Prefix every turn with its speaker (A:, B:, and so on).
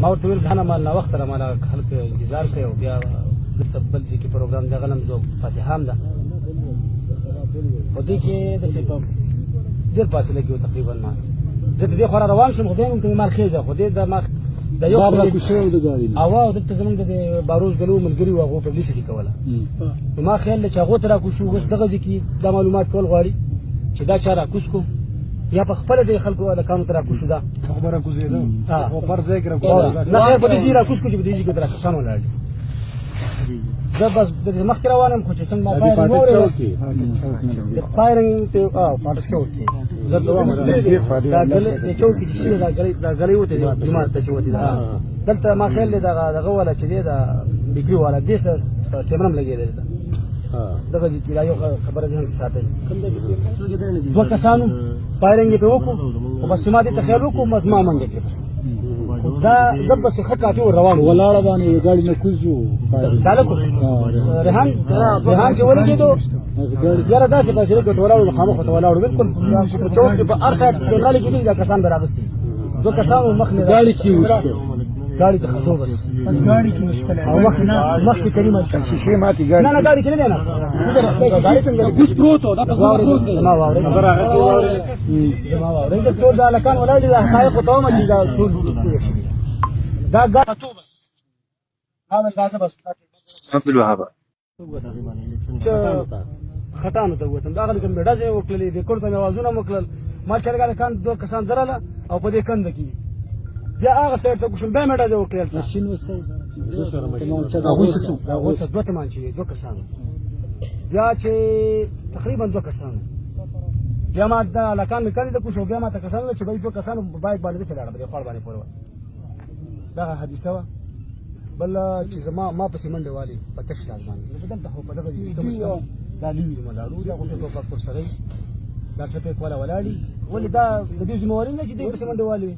A: ما ورته ویل کنه مال ناوخته را ماله خلک انتظار کوي او بیا دلته بل ځای کې پروګرام د غنم د فاتحه هم ده په دې کې داسې په ډېر فاصله کې و تقریبا ما زه د دې خوا روان شوم خو بیا مې مال خېږه خو دې د یو او دلته زمونږ د باروز ګلو ملګري وو هغو پبلیسټي کوله نو ما خیال دی چې هغو ته راکوز شو اوس دغه ځای کې دا معلومات کول غواړي چې دا چا راکوز کړو یا په خپله د خلکو هلکانو ته راکوز شو دا
B: هغه به راکوزېده خو پر ځای کې
A: نه خیر په دې ځای راکوز کړو چې په دې ځای کې د راکسان ولاړ دي زه بس د مخکې روان یم خو چې څنګه ما فایرنګ واورېده فایرنګ ته پاټک چوک کې زه دوام دا د چوک کې چې شي دا ګلۍ وتې جومات ته چې وتې دلته ما خیال دی دغه والا چې دی دا بیکري والا دې سره کیمره هم لګېدلې ده دغه ځای کې دا یو خبره ذهن کې ساتئ دوه کسانو فایرنګ یې پرې وکړو خو بس چې ما دې ته خیال وکړو بس ما منډه کړې بس دا زه بس ښه کافي ور روان
C: ولاړه باندې ګاډي نه کوز وو
A: سالکو ریحان چې ولګېدو یاره داسې پاسې ورته ولاړو مخامخ ورته ولاړو بالکل په چوک کې په هر سایډ کیمره لګېدلې دا کسان به راغستي دوه کسانو مخ نه
C: ګاډي کې وشته
A: ګاډي ته خطو بس
B: ګاډي کې مشکل
A: او مخکې کریمه
B: شیشې ماتې ګاډي
A: نه ګاډي کې نه دی نه ګاډي څنګه
C: کوز پروت و دا په پروت
A: ما واورې خبره ما واورې زه ټول دا هلکان ولاړ دي دا حقایقو ته ومه چې دا ټول دا ګاډي خطو بس هذا القاسه بس
D: عبد الوهاب
A: خټانو ته ووتم دا هغه لکه مې ډزې وکړلې د کور ته مې اوازونه مو کړل ما چې هلکان دوه کسان درله او په دې کنده کې بیا هغه سایډ ته کوشم بیا مې ډزې وکړل
C: ماشین وسه
A: هغه څه دوه تمانچې دوه کسانو بیا چې تقریبا دوه کسانو بیا ما دا هلکان مې کندې ته کوشم بیا ما ته کسان وویل چې بای دوه کسانو بایک باندې داسې لاړه په دې خوړ باندې پورې وه دغه حادثه وه بل چې ما پسې منډې والې په تش لاس باندې نو په دلته خو په دغه ځای کم از کم دا لوي دي ولاړو دا غوښتل ټوپک ورسره وي دا ټپک والا ولاړي ولې دا د دې ذمهواري نه چې دوی پسې منډې والې وي